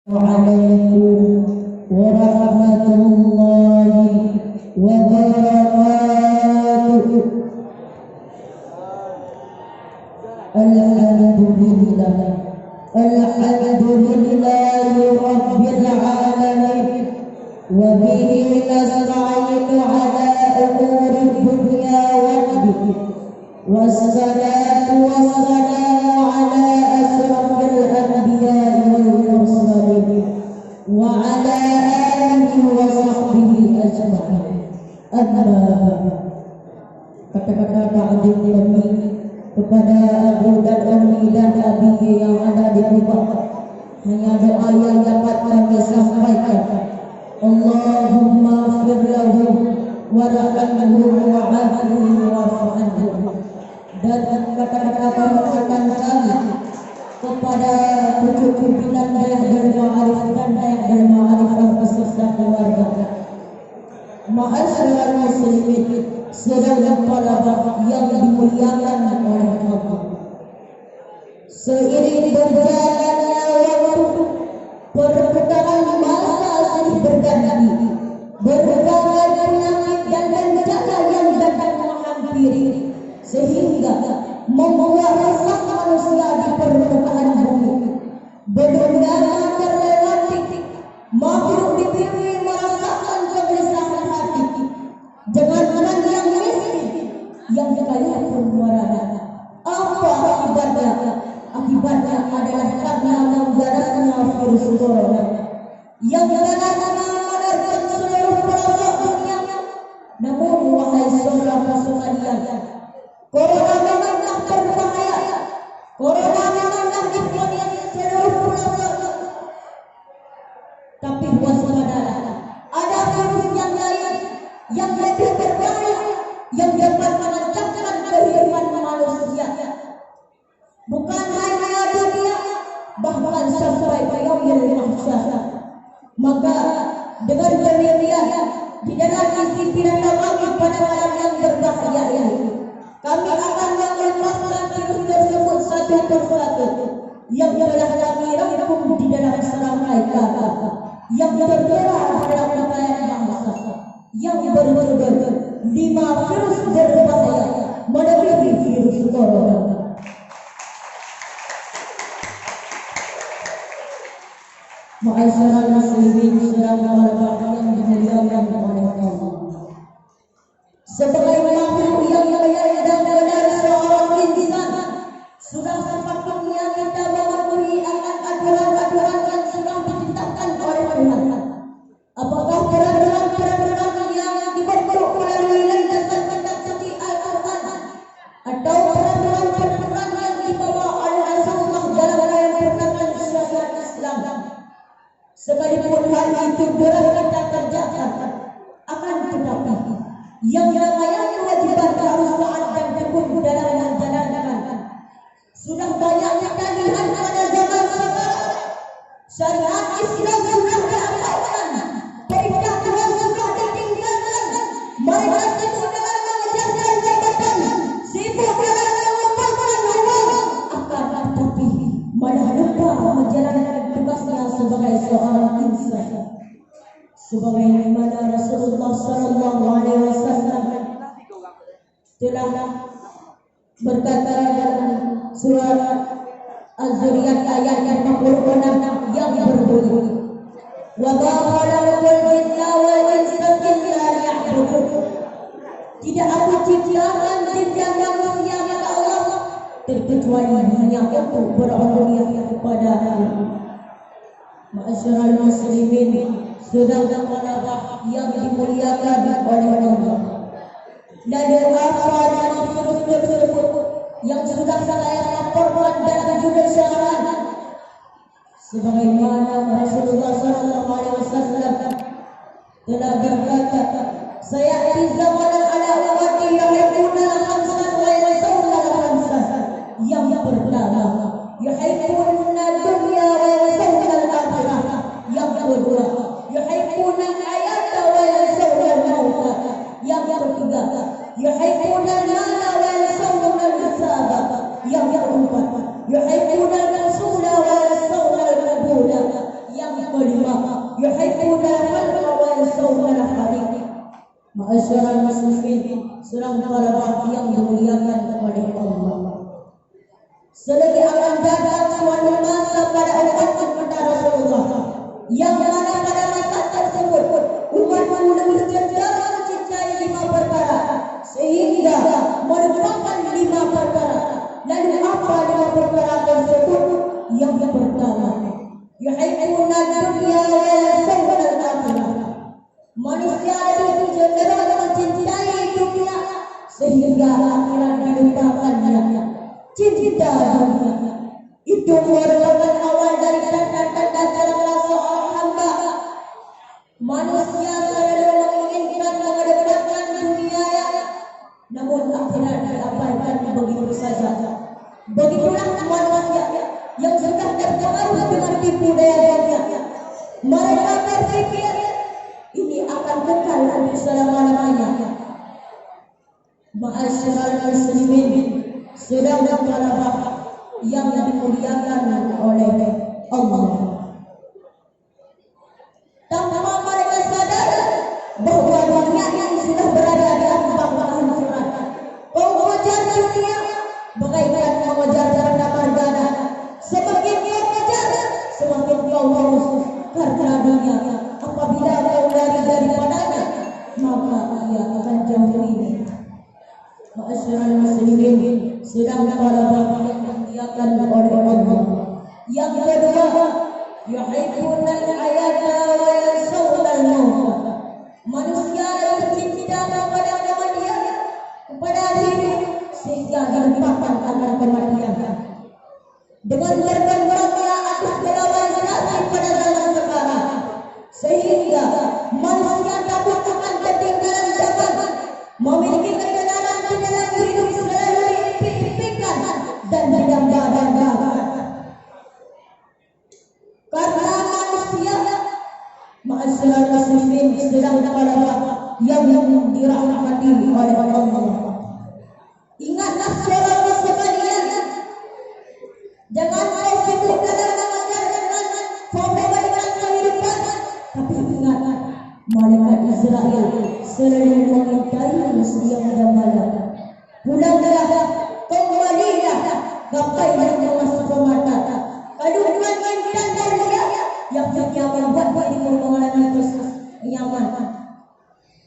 عليكم ورحمة الله وبركاته. الحمد لله رب العالمين وبه نستعين على أمور الدنيا والدين والصلاة والسلام على أشرف الأنبياء والمرسلين وعلى آله وصحبه أجمعين. أما بعد, kata-kata ta'zim kami kepada Abu dan Ummi dan Abi yang ada di rumah, hanya doa yang dapat kami sampaikan. Allahumma ighfir lahu warhamhu wa'afihi wa'fu anhu. Dan kata-kata perkataan kami kepada pucuk pimpinan Hayat Al-Ma'arif dan Hayat Al-Ma'arifah beserta keluarga. Ma'asyiral muslimin, saudara talabah yang dimuliakan oleh Allah. Seiring berjalannya waktu, perputaran masa silih berganti, berbagai penyakit dan bencana yang datang menghampiri, sehingga membuat resah manusia di permukaan bumi. Belum dapat terlewati, makhluk di bumi merasakan kegelisahan hati. Jangankan yang miskin, yang kaya pun merana. Apa akibatnya? Akibatnya adalah karena menggaraknya virus corona yang menerkam seluruh pelosok dunia. Namun wahai saudara sekalian, corona memanglah berbahaya. Corona memanglah dipenuhi seluruh pelosok. Tapi waspadalah, ada virus yang lain yang lebih berbahaya, yang dapat mengancamkan kehidupan manusia. Bukan hanya dunia, bahkan sampai yaumil mahsyar. Maka dengan demikian, di dalam isi pidato kami pada malam yang berbahaya ini, kami akan melepaskan virus tersebut satu persatu yang telah kami rangkum di dalam serangkai kata yang tertera dalam pakaian bangsa yang berjudul 5 virus berbahaya melebihi virus corona. Ma'asyiral muslimin, saudara yang dimuliakan oleh Allah. Sebagai makhluk yang mulia dan benar seorang insan, sudah sepatutnya kita mematuhi akan aturan-aturan yang sudah ditetapkan oleh Tuhan. Apakah peraturan-peraturan yang dibentuk melalui landasan kitab suci Al-Quran, atau peraturan-peraturan yang dibawa oleh Rasulullah dalam menyempurnakan syariat Islam? Sekalipun hal itu berat kita kerjakan, akan tetapi yang namanya kewajiban harus taat dan tekun dalam menjalankan. Sudah banyak kita lihat pada zaman sekarang, syariat Islam sudah diabaikan, perintah Tuhan sudah ditinggalkan. Mereka sibuk dengan mengejarkan jabatan, sibuk dengan mengumpulkan uang, akan tetapi malah lupa menjalankan tugasnya sebagai seorang insan. Sebagaimana Rasulullah sallallahu alaihi wasallam telah berkata dalam surah Az-Zuriyat ayat yang 56 yang berbunyi, wa ma khalaqtul jinna wal insa illa liya'budun. Tidak aku ciptakan jin dan manusia kata Allah terkecuali hanya untuk berubudiyah kepada Allah. Ma'asyiral muslimin, saudara talabah yang dimuliakan oleh Allah. Lalu apa dari virus tersebut yang sudah saya laporkan dalam judul syarah? Sebagaimana Rasulullah SAW telah berkata, sayati zamanan ala ummati yuhibbuna al-khamsa wa yansawna al-khamsa. Yang pertama, yuhibbuna dunya wa yansawna al-akhirah. Yang kedua, yuhibbuna al-hayata wa yansawna al-mauta. Yang ketiga, yuhibbuna al-mala wa yansawna al-hisaba. Yang keempat, yuhibbuna al-rasula wa yansawna al-qabula. Yang yuhibbuna al-khalqa wa yansawna al-khaliq. Ma'asyiral muslimin, surang para yang dimuliakan oleh Allah. Selagi akan datang suatu masa pada umat kata Rasulullah, yang mana pada masa tersebut umatmu lebih cenderung mencintai 5 perkara sehingga melupakan 5 perkara. Lalu apa 5 perkara tersebut? Yang pertama, yuhibbuna dunya wa yansawna al-akhirah. Manusia lebih cenderung mencintai dunia sehingga akhirat dilupakannya. Cinta dunia itu merupakan awal dari tanda-tanda celaka seorang hamba. Manusia selalu menginginkan mendapatkan dunia, namun akhirat diabaikan begitu saja. Begitulah manusia yang sudah terpengaruh dengan tipu daya dunia. Mereka berpikir ini akan kekal untuk selama-lamanya. Ma'asyiral muslimin, saudara-saudara yang dimuliakan oleh Allah. Tanpa mereka sadar bahwa dunia ini sudah berada di ambang kehancuran. Kau mengejar dunia bagaikan mengejar harta margana. Semakin kau kejar, semakin kau harus karena dunia. Apabila kau lari daripadanya, maka ia akan jauh ini. Ma'asyiral muslimin, sedang para yang dimuliakan oleh Allah. Yang kedua, yuhibbuna al-hayata wa yansawna al-maut. Manusia bercinta kepada kematian, kepada hidup sehingga dilupakan akan kematian. Dengan berkembangnya atas globalisasi pada zaman sekarang, sehingga manusia takut akan ketinggalan zaman, memiliki ketenaran di dalam hidup selalu diimpikan dan didambah-dambahkan. Karena manusia, ma'asyiral muslimin, sedang para yang dirahmati oleh Allah. Ingatlah saudara sekalian, jangan kau sibuk dalam mengajarkan problematika kehidupan, tapi ingat, malaikat Israel selalu mengintai setiap malam. Pulanglah, kembalilah, gapailah masuk ke mata. Kandungan intan dunia yang membuat dirimu mengalami kesenyaman.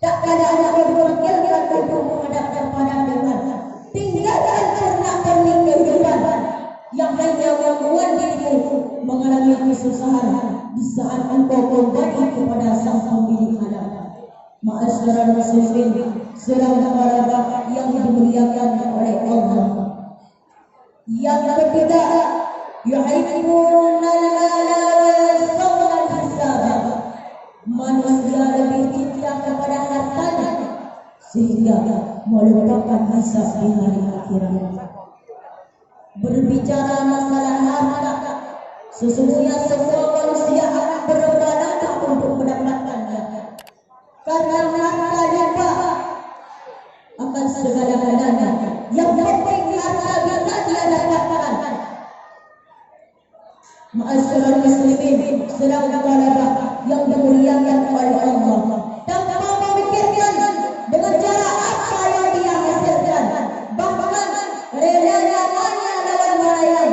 Tak ada anak berpikirkan untuk menghadap kepada Tuhan. Tinggalkan pernak-pernik kehidupan yang hanya membuat dirimu mengalami kesusahan di saat engkau kembali kepada Sang Pemilik alam. Ma'asyiral muslimin, saudara-saudara yang dimuliakan oleh Allah. Yang ketiga, yuhibbuna al-mala wa yansawna al-hisab. Manusia lebih cinta kepada hartanya sehingga melupakan hisab di hari akhirat. Berbicara masalah harta, sesungguhnya semua manusia akan berlomba-lomba untuk mendapatkannya. Karena harta lupa akan segala-galanya. Yang penting harta bisa dia dapatkan. Ma'asyiral muslimin, saudara-saudara yang dimuliakan oleh Allah, tanpa memikirkan dengan cara apa yang dia hasilkan, bahkan relanya lawan melayang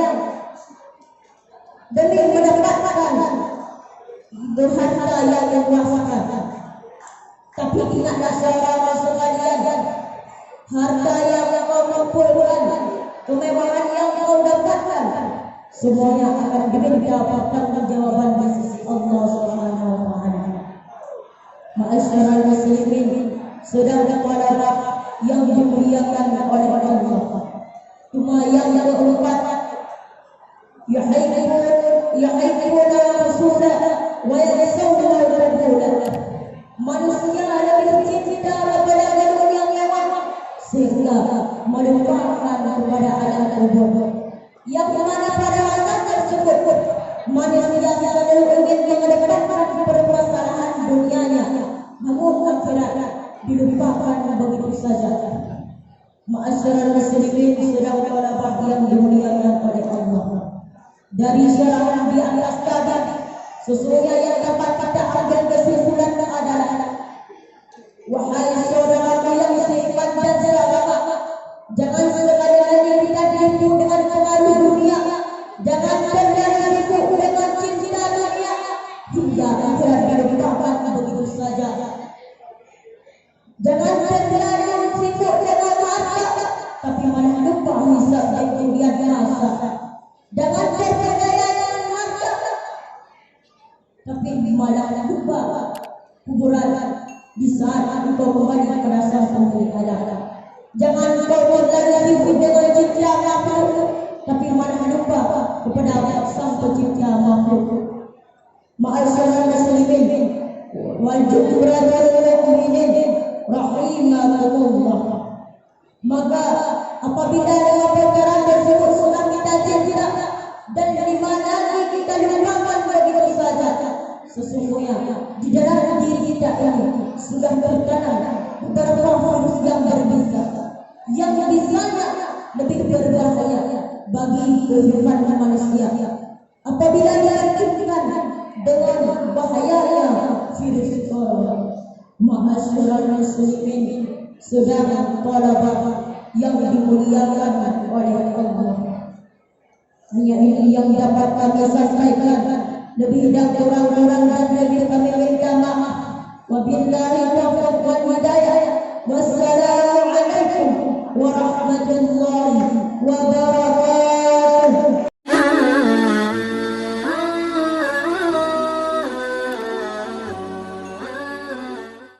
demi mendapatkan harta yang dikuasakan. Tapi ingatlah saudara sekalian, harta yang kau kumpulkan, kemewahan yang kau dapatkan, semuanya akan diminta pertanggungjawaban di sisi Allah Subhanahu wa taala. Ma'asyiral muslimin, saudara-saudara yang dimuliakan oleh Allah. Cuma yang keempat, yuhibbuna rasulah wa yansawna al-rasul. Manusia lebih cinta kepada dunia yang mewah sehingga melupakan kepada alam kubur. Yang mana pada masa tersebut manusia selalu ingin mendapatkan permasalahan dunianya, namun akhirat dilupakan begitu saja. Ma'asyiral muslimin, saudara-saudara yang dimuliakan oleh Allah. Dari syarahan di atas tadi, sesungguhnya yang dapat kita dan kesimpulannya adalah, wahai saudaraku yang seiman dan seagama, jangan sekali-kali kita ditipu dengan pengaruh dunia. Jangan tertipu dengan cinta dunia hingga akhirat dilupakan begitu saja. Jangan tertipu sibuk dengan harta, tapi malah lupa hisab di kemudian masa. Jangan terpedaya dengan harta, tapi malah lupa kuburan di saat engkau kembali kepada sang pemilik alam. Jangan kau terlalu sibuk dengan cinta makhluk, tapi malah lupa kepada sang pencipta makhluk. Ma'asyiral muslimin wal jubratul mu'minin rahimakumullah. Maka apabila dengan perkara tersebut sudah kita cinta dan di mana kita lupakan begitu saja, sesungguhnya di dalam diri kita ini sudah tertanam beberapa virus yang berbisa, yang bisanya lebih berbahaya bagi kehidupan manusia apabila diaktifkan dengan bahayanya virus corona. Ma'asyiral muslimin, sedang talabah yang dimuliakan oleh Allah, hanya ini yang dapat kami sampaikan. Lebih dan kurang-kurang dan lebih kami minta maaf. Wabillahi taufiq wal hidayah. Wassalamu